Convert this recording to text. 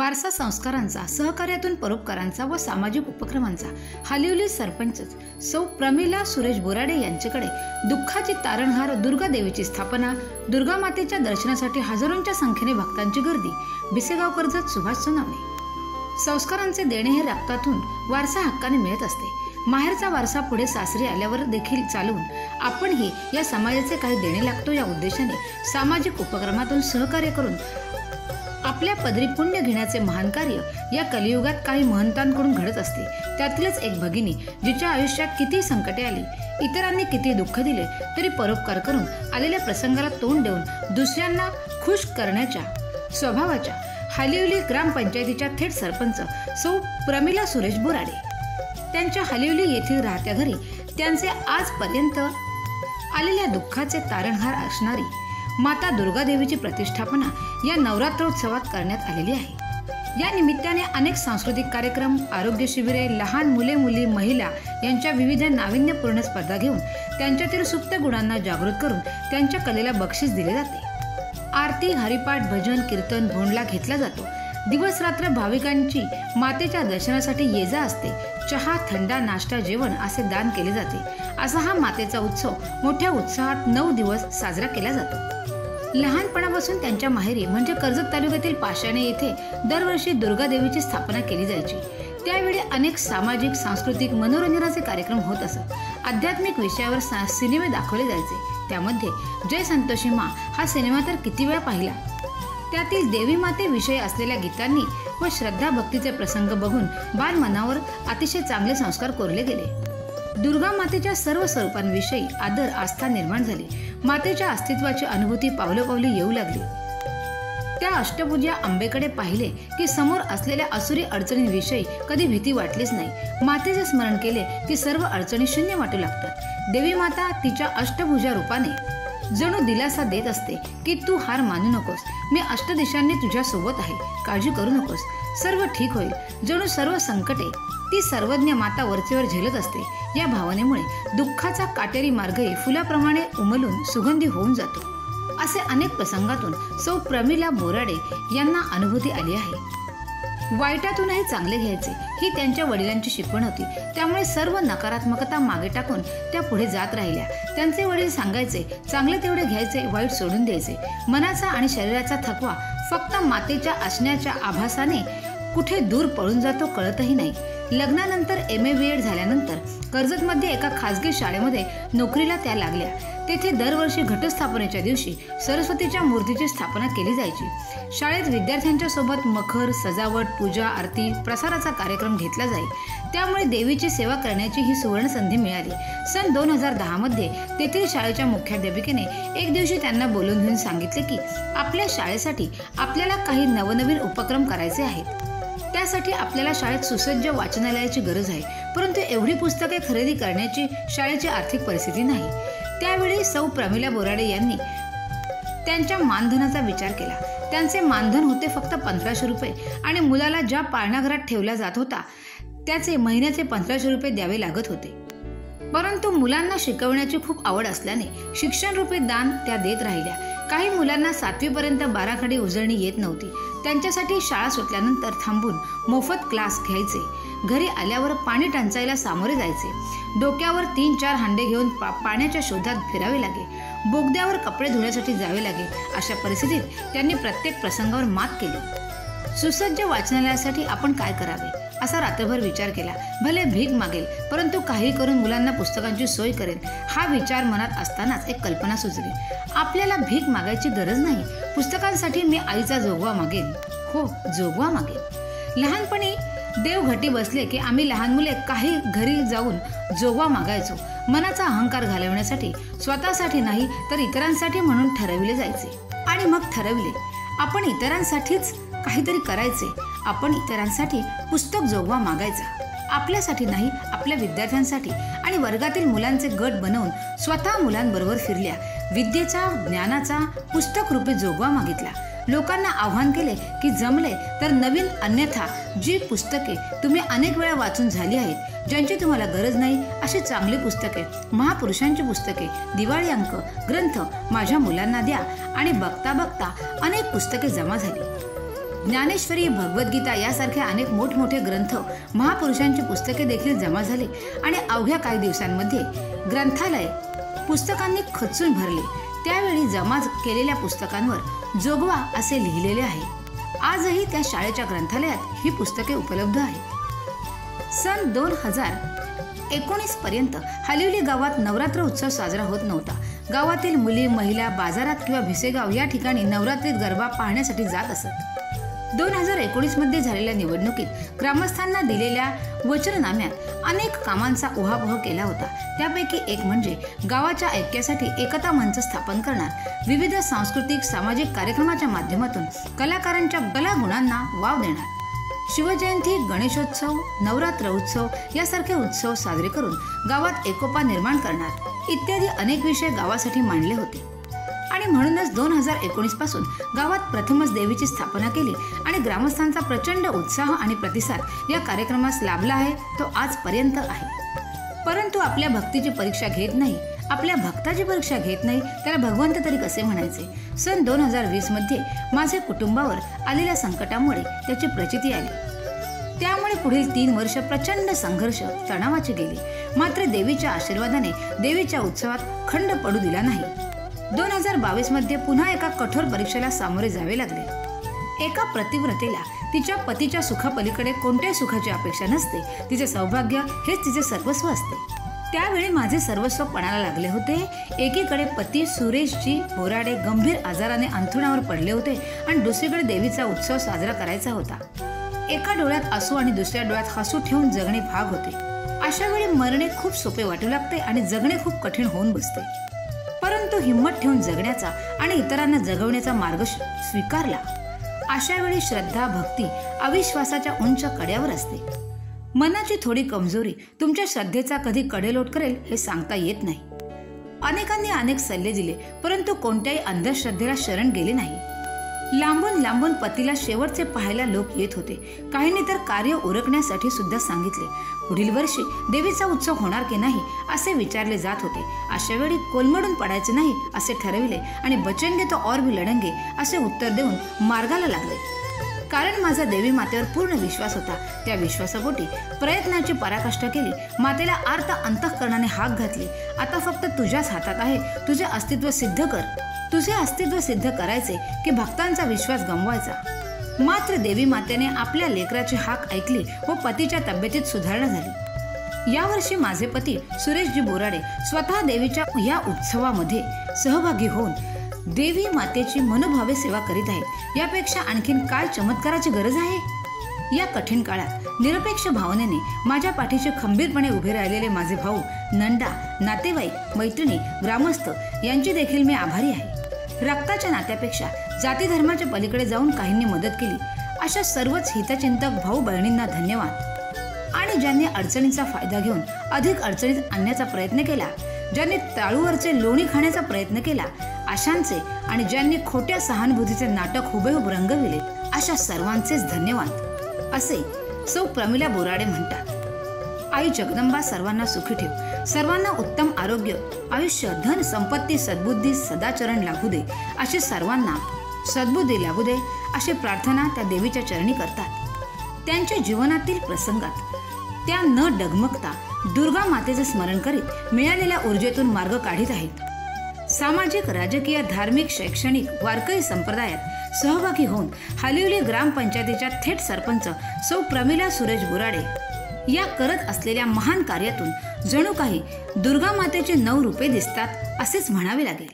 वारसा संस्कारांचा, सहकार्यातून परोपकारांचा व सामाजिक उपक्रमांचा हलिवली सरपंच सौ प्रमिला सुरेश बोराडे यांच्याकडे दुःखाची तारणहार, दुर्गा देवीची स्थापना, दुर्गा मातेच्या दर्शनासाठी हजारोंच्या संख्येने भक्तांची गर्दी, भिसेगाव कर्जत सुभाष सोनावणे। संस्कारांचे देणे हे रक्तातून वारसा हक्काने मिळत असते। माहेरचा वारसा पुढे सासरी आल्यावर देखील चालवून आपणही या समाजाचे काही देणे लागतो या उद्देशाने सामाजिक उपक्रमातून सहकार्य करून आपल्या पदरी पुण्य घेण्याचे महान कार्य या कलियुगात काही महंतांकडून घडत असते। त्यातीलच एक भगिनी जिच्या आयुष्यात किती संकटे आली, इतरांनी किती दुःख दिले तरी परोपकार करून आलेल्या प्रसंगाला तोंड देऊन दुसऱ्यांना खुश करण्याच्या स्वभावाच्या हलिवली ग्रामपंचायतीच्या थेट सरपंच सौ प्रमिला सुरेश बोराडे त्यांच्या हलिवली येथील राहत्या घरी त्यांचे आजपर्यंत आलेल्या दुःखाचे तारणहार असणारी माता दुर्गा देवीची प्रतिष्ठापना या नवरात्रोत्सवात करण्यात आलेली आहे। या निमित्ताने अनेक सांस्कृतिक कार्यक्रम, आरोग्य शिबिरे, लहान मुले मुली, महिला यांच्या विविध नाविन्यपूर्ण स्पर्धा घेऊन त्यांच्यातील सुप्त गुणांना जागृत करून त्यांच्या कलेला बक्षीस दिले जाते। आरती, हरिपाठ, भजन, कीर्तन, भोंडला घेतला जातो। दिवस रात्र भाविकांची मातेच्या दर्शनासाठी ये-जा असते। चहा, थंडा, नाश्ता, जेवण असे दान केले जाते। असा हा मातेचा उत्सव मोठ्या उत्साहात 9 दिवस साजरा केला जातो। लहानपणापासून त्यांच्या माहेरी म्हणजे कर्जत तालुक्यातील पाषाणे येथे दरवर्षी दुर्गा देवीची स्थापना केली जायची। त्यावेळी अनेक सामाजिक, सांस्कृतिक, मनोरंजनाचे कार्यक्रम होत असत। आध्यात्मिक विषयावर सिनेमे दाखवले जायचे। त्यामध्ये जय संतोषी मा हा सिनेमा तर किती वेळा पाहिला। त्यातील देवी माते विषयी असलेल्या गीतांनी व श्रद्धा भक्तीचे प्रसंग बघून बाल मनावर अतिशय चांगले संस्कार कोरले गेले। दुर्गा मातेच्या सर्व स्वरूपांविषयी आदर, आस्था निर्माण झाली। मातेच्या अस्तित्वाची अनुभूती पावलोपावली येऊ लागली। त्या अष्टभुजा अंबेकडे पाहिले की समोर असलेल्या असुरी अडचणींविषयी कधी भीती वाटलीच नाही। मातेचे स्मरण केले की सर्व अडचणी शून्य वाटू लागतात। देवी माता तिच्या अष्टभुजा रूपाने जणू दिलासा देत असते की तू हार मानू नकोस, मी अष्टदिशांनी तुझ्या सोबत आहे, काळजी करू नकोस, सर्व ठीक होईल। जणू सर्व संकटे ती सर्वज्ञ माता वरचेवर झेलत असते। या भावनेमुळे दुःखाचा काटेरी मार्गही फुलाप्रमाणे उमलून सुगंधी होऊन जातो। असे अनेक प्रसंगातून सौ प्रमिला बोराडे यांना अनुभूती आली आहे। वाईटातूनही चांगले घ्यायचे ही त्यांच्या वडिलांची शिकवण होती। त्यामुळे सर्व नकारात्मकता मागे टाकून त्या पुढे जात राहिल्या। त्यांचे वडील सांगायचे, चांगले तेवढे घ्यायचे, वाईट सोडून द्यायचे। मनाचा आणि शरीराचा थकवा फक्त मातेच्या असण्याच्या आभासाने कुठे दूर पळून जातो कळतही नाही। लग्नानंतर MA BEd झाल्यानंतर कर्जतमध्ये एका खासगी शाळेमध्ये नोकरीला त्या लागल्या। तेथे दरवर्षी घटस्थापनेच्या दिवशी सरस्वतीच्या मूर्तीची स्थापना केली जायची। शाळेत विद्यार्थ्यांच्या सोबत मखर, सजावट, पूजा, आरती, प्रसाराचा कार्यक्रम घेतला जाई। त्यामुळे देवीची सेवा करण्याची ही सुवर्ण संधी मिळाली। सन 2010 मध्ये तेथील शाळेच्या मुख्याध्यापिकेने एक दिवशी त्यांना बोलून घेऊन सांगितले की आपल्या शाळेसाठी आपल्याला काही नवनवीन उपक्रम करायचे आहेत। त्यासाठी आपल्याला शाळेत सुसज्ज वाचनालयाची गरज आहे, परंतु एवढी पुस्तके खरेदी करण्याची शाळेची आर्थिक परिस्थिती नाही। त्यावेळी सौ प्रमिला बोराडे यांनी त्यांच्या मानधनाचा विचार केला। त्यांचे मानधन होते फक्त 1500 रुपये आणि मुलाला ज्या पाळणाघरात ठेवला जात होता त्याचे महिन्याचे 1500 रुपये द्यावे लागत होते। परंतु मुलांना शिकवण्याची खूप आवड असल्याने शिक्षण रूपी दान त्या देत राहिल्या। काही मुलांना 7वी पर्यंत 12 खडी उजळणी येत नव्हती। त्यांच्यासाठी शाळा सुटल्यानंतर थांबून मोफत क्लास घ्यायचे। घरी आल्यावर पाणी टंचाईला सामोरे जायचे। डोक्यावर 3-4 हांडे घेऊन पाण्याच्या शोधात फिरावे लागे। बोगद्यावर कपडे धुण्यासाठी जावे लागे। अशा परिस्थितीत त्यांनी प्रत्येक प्रसंगावर मात केली। सुसज्ज वाचनालयासाठी आपण काय करावे असा रात्रभर विचार केला। भले भीक मागेल, परंतु काही करून मुलांना पुस्तकांची सोय करेल। हा विचार मनात असतानाच एक कल्पना सुचली। आपल्याला भीक मागायची गरज नाही, पुस्तकांसाठी मी आईचा जोगवा मागेन। हो, जोगवा मागेन। लहानपणी देव घटी बसले की आम्ही लहान मुले काही घरी जाऊन जोगवा मागायचो। मनाचा अहंकार घालवण्यासाठी, स्वतःसाठी नाही तर इतरांसाठी म्हणून ठरविले जायचे। आणि मग ठरविले आपण इतरांसाठीच काहीतरी करायचे। आपण इतरांसाठी पुस्तक जोगवा मागायचा, आपल्यासाठी नाही, आपल्या विद्यार्थ्यांसाठी। आणि वर्गातील मुलांचे गट बनवून स्वतः मुलांबरोबर फिरल्या। विद्येचा, ज्ञानाचा पुस्तक रूपी जोगवा मागितला। लोकांना आव्हान केले की जमले तर नवीन, अन्यथा जी पुस्तके तुम्ही अनेक वेळा वाचून झाली आहेत, ज्यांची तुम्हाला गरज नाही, अशी चांगली पुस्तके, महापुरुषांची पुस्तके, दिवाळी अंक, ग्रंथ माझ्या मुलांना द्या। आणि बघता बघता अनेक पुस्तके जमा झाली। ज्ञानेश्वरी, भगवद्गीता यासारखे अनेक मोठमोठे ग्रंथ, महापुरुषांची पुस्तके देखील जमा झाली आणि अवघ्या काही दिवसांमध्ये ग्रंथालय पुस्तकांनी खचून भरले। त्यावेळी जमा केलेल्या पुस्तकांवर जोगवा असे लिहिलेले आहे। आजही त्या शाळेच्या ग्रंथालयात ही पुस्तके उपलब्ध आहेत। सन 2019 पर्यंत हलिवली गावात नवरात्र उत्सव साजरा होत नव्हता। गावातील मुली, महिला बाजारात किंवा भिसेगाव या ठिकाणी नवरात्रीत गरबा पाहण्यासाठी जात असत। 2019 मध्ये झालेल्या निवडणुकीत ग्रामस्थांना दिलेल्या वचननाम्यात अनेक कामांचा उहापोह केला होता। त्यापैकी एक म्हणजे गावाच्या ऐक्यासाठी एकता मंच स्थापन करणार, विविध सांस्कृतिक सामाजिक कार्यक्रमाच्या माध्यमातून कलाकारांच्या कलागुणांना वाव देणार, शिवजयंती, गणेशोत्सव, नवरात्र उत्सव यासारखे उत्सव साजरे करून गावात एकोपा निर्माण करणार इत्यादी अनेक विषय गावासाठी मांडले होते। आणि म्हणूनच 2019 पासून गावात प्रथमच देवीची स्थापना केली आणि ग्रामस्थांचा प्रचंड उत्साह आणि प्रतिसाद या कार्यक्रमास लाभला आहे, तो आजपर्यंत आहे। परंतु आपल्या भक्तीची परीक्षा घेत नाही, आपल्या भक्ताची परीक्षा घेत नाही, त्याला भगवंत तरी कसे म्हणायचे? सन 2020 मध्ये माझे कुटुंबावर आलेल्या संकटामुळे त्याची प्रचिती आली। त्यामुळे पुढील 3 वर्ष प्रचंड संघर्ष, तणावाची गेली। मात्र देवीच्या आशीर्वादाने देवीच्या उत्सवात खंड पडू दिला नाही। 2022 मध्ये पुन्हा एका कठोर परीक्षेला सामोरे जावे लागले। एका पतिव्रतेला तिच्या पतीच्या सुखापलीकडे कोणत्याही सुखाची अपेक्षा नसते, तिचे सौभाग्य हेच तिचे सर्वस्व असते। त्यावेळी माझे सर्वस्व पणाला लागले होते। एकीकडे पती सुरेशजी बोराडे गंभीर आजाराने अंथरुणावर पडले होते आणि दुसरीकडे देवीचा उत्सव साजरा करायचा होता। एका डोळ्यात आसू आणि दुसऱ्या डोळ्यात हसू ठेवून जगणे भाग होते। अशा वेळी मरणे खूप सोपे वाटू लागते आणि जगणे खूप कठीण होऊन बसते। परंतु हिम्मत ठेवून जगण्याचा आणि इतरांना जगवण्याचा मार्ग स्वीकारला। अशा वेळी श्रद्धा, भक्ती अविश्वासाच्या उंच कड्यावर असते। मनाची थोडी कमजोरी तुमच्या श्रद्धेचा कधी कडेलोट करेल हे सांगता येत नाही। अनेकांनी अनेक सल्ले दिले, परंतु कोणत्याही अंधश्रद्धेला शरण गेले नाही। लांबून लांबून पतीला शेवटचे पाहायला लोक येत होते। काहींनी तर कार्य उरकण्यासाठी सुद्धा सांगितले। पुढील वर्षी देवीचा उत्सव होणार की नाही असे विचारले जात होते। अशा वेळी कोलमडून पडायचे नाही असे ठरविले आणि बचेंगे तो और भी लढेंगे असे उत्तर देऊन मार्गाला लागले। कारण माझा देवी मातेवर पूर्ण विश्वास होता। त्या विश्वासापोटी प्रयत्नाची पराकाष्ठा केली। मातेला आर्त अंतःकरणाने हाक घातली, आता फक्त तुझ्याच हातात आहे, तुझे अस्तित्व सिद्ध कर। तुझे अस्तित्व सिद्ध करायचे की भक्तांचा विश्वास गमवायचा? मात्र देवी मातेने आपल्या लेकराची हाक ऐकली व पतीच्या तब्येतीत सुधारणा झाली। यावर्षी माझे पती सुरेशजी बोराडे स्वतः देवीच्या या उत्सवामध्ये सहभागी होऊन देवी मातेची मनोभावे सेवा करीत आहेत। यापेक्षा आणखीन काय चमत्काराची गरज आहे? या कठीण काळात निरपेक्ष भावनेने माझ्या पाठीशी खंबीरपणे उभे राहिलेले माझे भाऊ, नंदा, नातेवाईक, मैत्रिणी, ग्रामस्थ यांची देखील मी आभारी आहे। रक्ताच्या नात्यापेक्षा जाती धर्माच्या पलीकडे जाऊन काहींनी मदत केली, अशा सर्वच हितचिंतक भाऊ बहिणींना धन्यवाद। आणि ज्यांनी अडचणींचा फायदा घेऊन अधिक अडचणीत आणण्याचा प्रयत्न केला, ज्यांनी ताळूवरचे लोणी खाण्याचा प्रयत्न केला, अशांचे आणि ज्यांनी खोट्या सहानुभूतीचे नाटक हुबेहूब रंगविले, अशा सर्वांचेच धन्यवाद असे सौ प्रमिला बोराडे म्हणतात। आई जगदंबा सर्वांना सुखी ठेव, सर्वांना उत्तम आरोग्य, आयुष्य, धन, संपत्ती, सद्बुद्धी, सदाचरण लागू दे, अशी सर्वांना सद्बुद्धी लागू दे अशी प्रार्थना त्या देवीच्या चरणी करतात। त्यांच्या जीवनातील प्रसंगात त्या न डगमगता दुर्गा मातेचे स्मरण करीत मिळालेल्या ऊर्जेतून मार्ग काढीत आहेत। सामाजिक, राजकीय, धार्मिक, शैक्षणिक, वारकरी संप्रदायात सहभागी होऊन हलिवली ग्रामपंचायतीच्या थेट सरपंच सौ प्रमिला सुरेश बोराडे या करत असलेल्या महान कार्यातून जणू काही दुर्गा मातेची 9 रूपे दिसतात असेच म्हणावे लागेल।